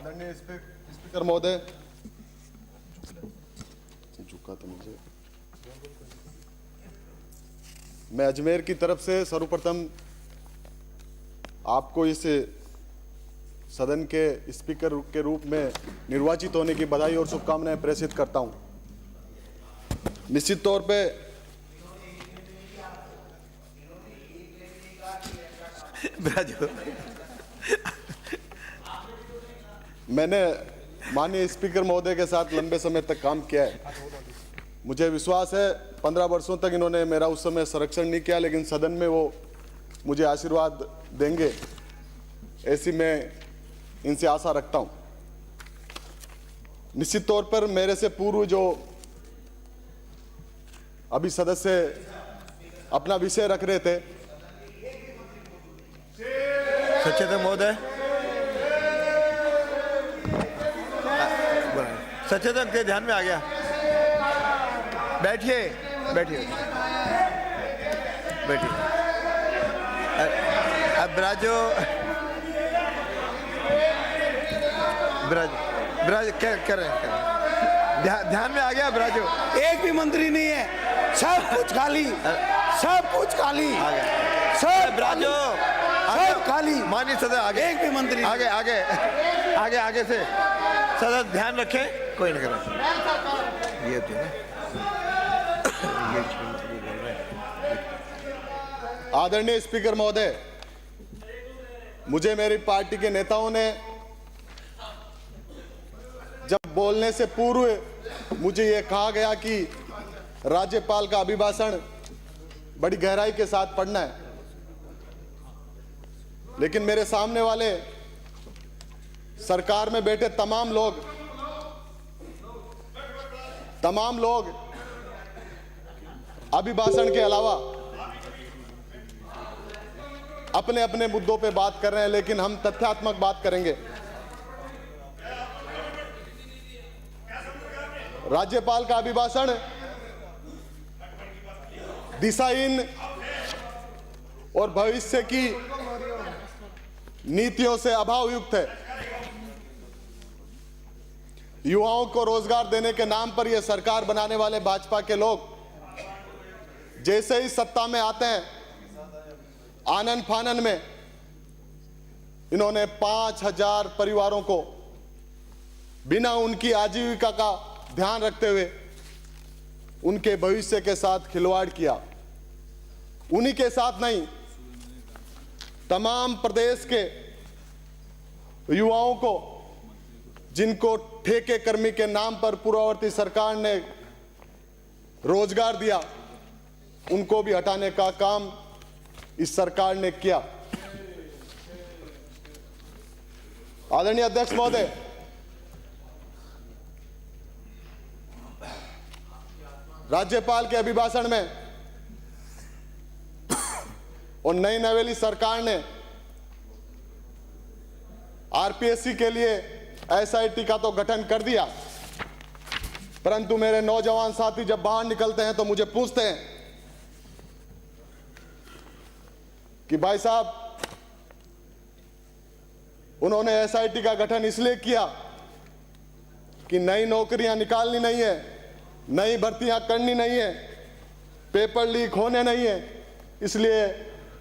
आदरणीय स्पीकर महोदय, झुका तो मुझे, मैं अजमेर की तरफ से सर्वप्रथम आपको इस सदन के स्पीकर के रूप में निर्वाचित होने की बधाई और शुभकामनाएं प्रेषित करता हूं। निश्चित तौर पे मैंने माननीय स्पीकर महोदय के साथ लंबे समय तक काम किया है। मुझे विश्वास है 15 वर्षों तक इन्होंने मेरा उस समय संरक्षण नहीं किया, लेकिन सदन में वो मुझे आशीर्वाद देंगे, ऐसी मैं इनसे आशा रखता हूं। निश्चित तौर पर मेरे से पूर्व जो अभी सदस्य अपना विषय रख रहे थे, सचेतक महोदय, सचेतक के ध्यान में आ गया। बैठिए बैठिए बैठिए। अब ब्राजो क्या कर रहे हैं? ध्यान में आ गया ब्राजो। एक भी मंत्री नहीं है, सब कुछ खाली, सब कुछ खाली, सब ब्राजो सब खाली। माननीय सदस्य आगे, एक भी मंत्री आगे आगे आगे आगे से सदस्य ध्यान रखें, कोई नहीं करे। ये तो आदरणीय स्पीकर महोदय, मुझे मेरी पार्टी के नेताओं ने जब बोलने से पूर्व मुझे यह कहा गया कि राज्यपाल का अभिभाषण बड़ी गहराई के साथ पढ़ना है, लेकिन मेरे सामने वाले सरकार में बैठे तमाम लोग अभिभाषण के अलावा अपने अपने मुद्दों पे बात कर रहे हैं, लेकिन हम तथ्यात्मक बात करेंगे। राज्यपाल का अभिभाषण दिशाहीन और भविष्य की नीतियों से अभावयुक्त है। युवाओं को रोजगार देने के नाम पर यह सरकार बनाने वाले भाजपा के लोग जैसे ही सत्ता में आते हैं, आनन फानन में इन्होंने 5000 परिवारों को बिना उनकी आजीविका का ध्यान रखते हुए उनके भविष्य के साथ खिलवाड़ किया। उन्हीं के साथ नहीं, तमाम प्रदेश के युवाओं को जिनको ठेके कर्मी के नाम पर पूर्ववर्ती सरकार ने रोजगार दिया, उनको भी हटाने का काम इस सरकार ने किया। आदरणीय अध्यक्ष महोदय, राज्यपाल के अभिभाषण में और नई नवेली सरकार ने आरपीएससी के लिए एसआईटी का तो गठन कर दिया, परंतु मेरे नौजवान साथी जब बाहर निकलते हैं तो मुझे पूछते हैं कि भाई साहब, उन्होंने एसआईटी का गठन इसलिए किया कि नई नौकरियां निकालनी नहीं है, नई भर्तियां करनी नहीं है, पेपर लीक होने नहीं है, इसलिए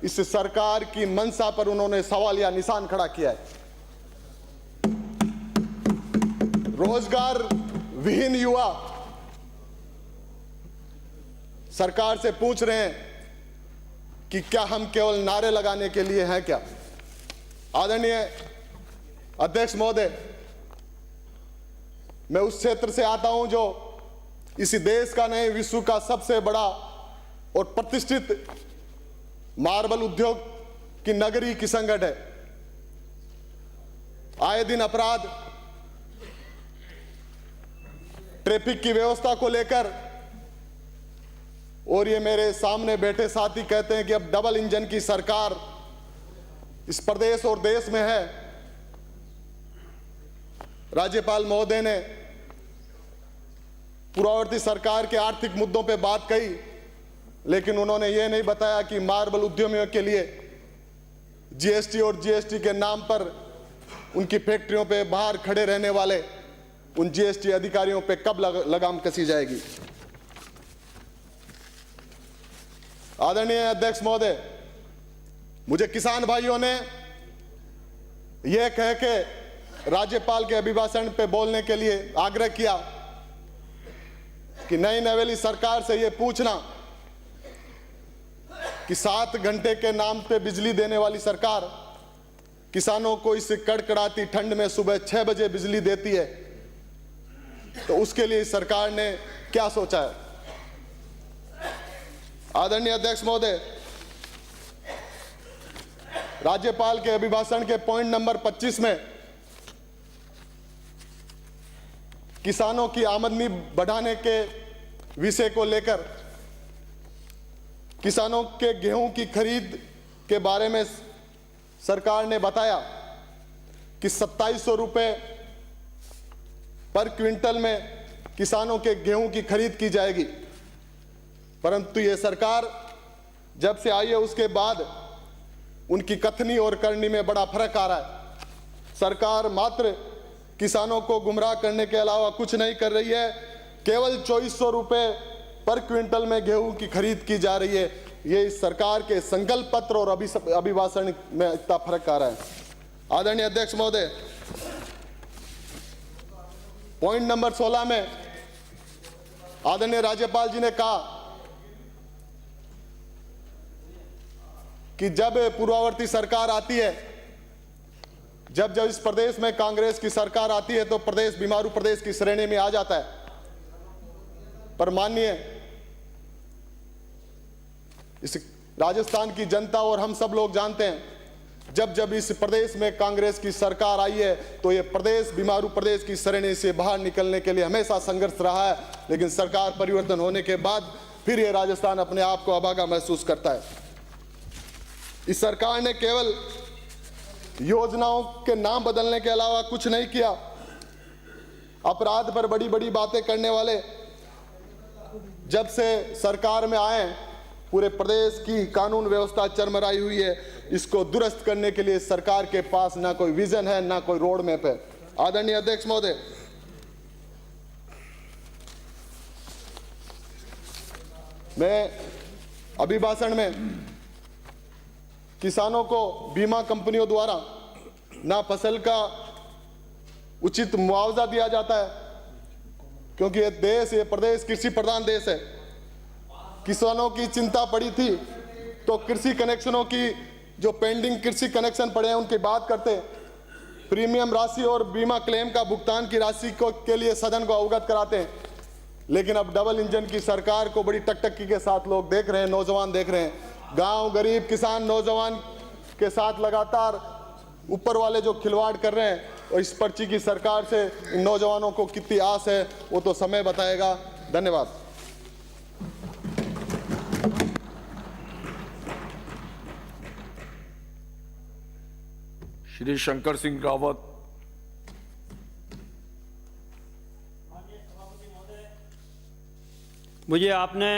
इस सरकार की मंशा पर उन्होंने सवाल या निशान खड़ा किया है। रोजगार विहीन युवा सरकार से पूछ रहे हैं कि क्या हम केवल नारे लगाने के लिए हैं क्या? आदरणीय अध्यक्ष महोदय, मैं उस क्षेत्र से आता हूं जो इसी देश का नहीं, विश्व का सबसे बड़ा और प्रतिष्ठित मार्बल उद्योग की नगरी किशनगढ़ है। आए दिन अपराध, ट्रैफिक की व्यवस्था को लेकर, और ये मेरे सामने बैठे साथी कहते हैं कि अब डबल इंजन की सरकार इस प्रदेश और देश में है। राज्यपाल महोदय ने पूर्ववर्ती सरकार के आर्थिक मुद्दों पे बात कही, लेकिन उन्होंने ये नहीं बताया कि मार्बल उद्यमियों के लिए जीएसटी और जीएसटी के नाम पर उनकी फैक्ट्रियों पे बाहर खड़े रहने वाले उन जीएसटी अधिकारियों पे कब लगाम कसी जाएगी? आदरणीय अध्यक्ष महोदय, मुझे किसान भाइयों ने यह कह के राज्यपाल के अभिभाषण पे बोलने के लिए आग्रह किया कि नई नवेली सरकार से यह पूछना कि 7 घंटे के नाम पे बिजली देने वाली सरकार किसानों को इस कड़कड़ाती ठंड में सुबह 6 बजे बिजली देती है, तो उसके लिए सरकार ने क्या सोचा है? आदरणीय अध्यक्ष महोदय, राज्यपाल के अभिभाषण के पॉइंट नंबर 25 में किसानों की आमदनी बढ़ाने के विषय को लेकर किसानों के गेहूं की खरीद के बारे में सरकार ने बताया कि 2700 रुपए पर क्विंटल में किसानों के गेहूं की खरीद की जाएगी, परंतु यह सरकार जब से आई है उसके बाद उनकी कथनी और करनी में बड़ा फर्क आ रहा है। सरकार मात्र किसानों को गुमराह करने के अलावा कुछ नहीं कर रही है, केवल 2400 रुपए पर क्विंटल में गेहूं की खरीद की जा रही है। ये इस सरकार के संकल्प पत्र और अभिभाषण में इतना फर्क आ रहा है। आदरणीय अध्यक्ष महोदय, पॉइंट नंबर 16 में आदरणीय राज्यपाल जी ने कहा कि जब पूर्ववर्ती सरकार आती है, जब इस प्रदेश में कांग्रेस की सरकार आती है तो प्रदेश बीमारू प्रदेश की श्रेणी में आ जाता है। पर माननीय इस राजस्थान की जनता और हम सब लोग जानते हैं, जब इस प्रदेश में कांग्रेस की सरकार आई है तो ये प्रदेश बीमारू प्रदेश की श्रेणी से बाहर निकलने के लिए हमेशा संघर्ष रहा है, लेकिन सरकार परिवर्तन होने के बाद फिर ये राजस्थान अपने आप को अभागा महसूस करता है। इस सरकार ने केवल योजनाओं के नाम बदलने के अलावा कुछ नहीं किया। अपराध पर बड़ी बड़ी बातें करने वाले जब से सरकार में आए, पूरे प्रदेश की कानून व्यवस्था चरमराई हुई है। इसको दुरुस्त करने के लिए सरकार के पास ना कोई विजन है, ना कोई रोड मैप है। आदरणीय अध्यक्ष महोदय, मैं अभिभाषण में किसानों को बीमा कंपनियों द्वारा ना फसल का उचित मुआवजा दिया जाता है, क्योंकि ये देश, ये प्रदेश कृषि प्रधान देश है। किसानों की चिंता पड़ी थी तो कृषि कनेक्शनों की जो पेंडिंग कृषि कनेक्शन पड़े हैं उनकी बात करते, प्रीमियम राशि और बीमा क्लेम का भुगतान की राशि को के लिए सदन को अवगत कराते हैं। लेकिन अब डबल इंजन की सरकार को बड़ी टकटकी के साथ लोग देख रहे हैं, नौजवान देख रहे हैं। गांव, गरीब, किसान, नौजवान के साथ लगातार ऊपर वाले जो खिलवाड़ कर रहे हैं, और इस पर्ची की सरकार से इन नौजवानों को कितनी आस है वो तो समय बताएगा। धन्यवाद। श्री शंकर सिंह रावत। मुझे आपने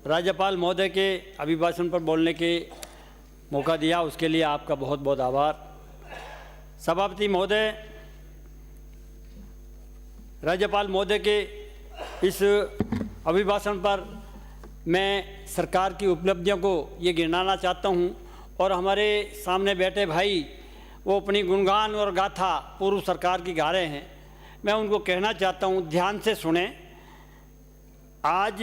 राज्यपाल महोदय के अभिभाषण पर बोलने के मौका दिया, उसके लिए आपका बहुत बहुत आभार। सभापति महोदय, राज्यपाल महोदय के इस अभिभाषण पर मैं सरकार की उपलब्धियों को ये गिनाना चाहता हूँ, और हमारे सामने बैठे भाई वो अपनी गुणगान और गाथा पूर्व सरकार की गा रहे हैं। मैं उनको कहना चाहता हूँ, ध्यान से सुने। आज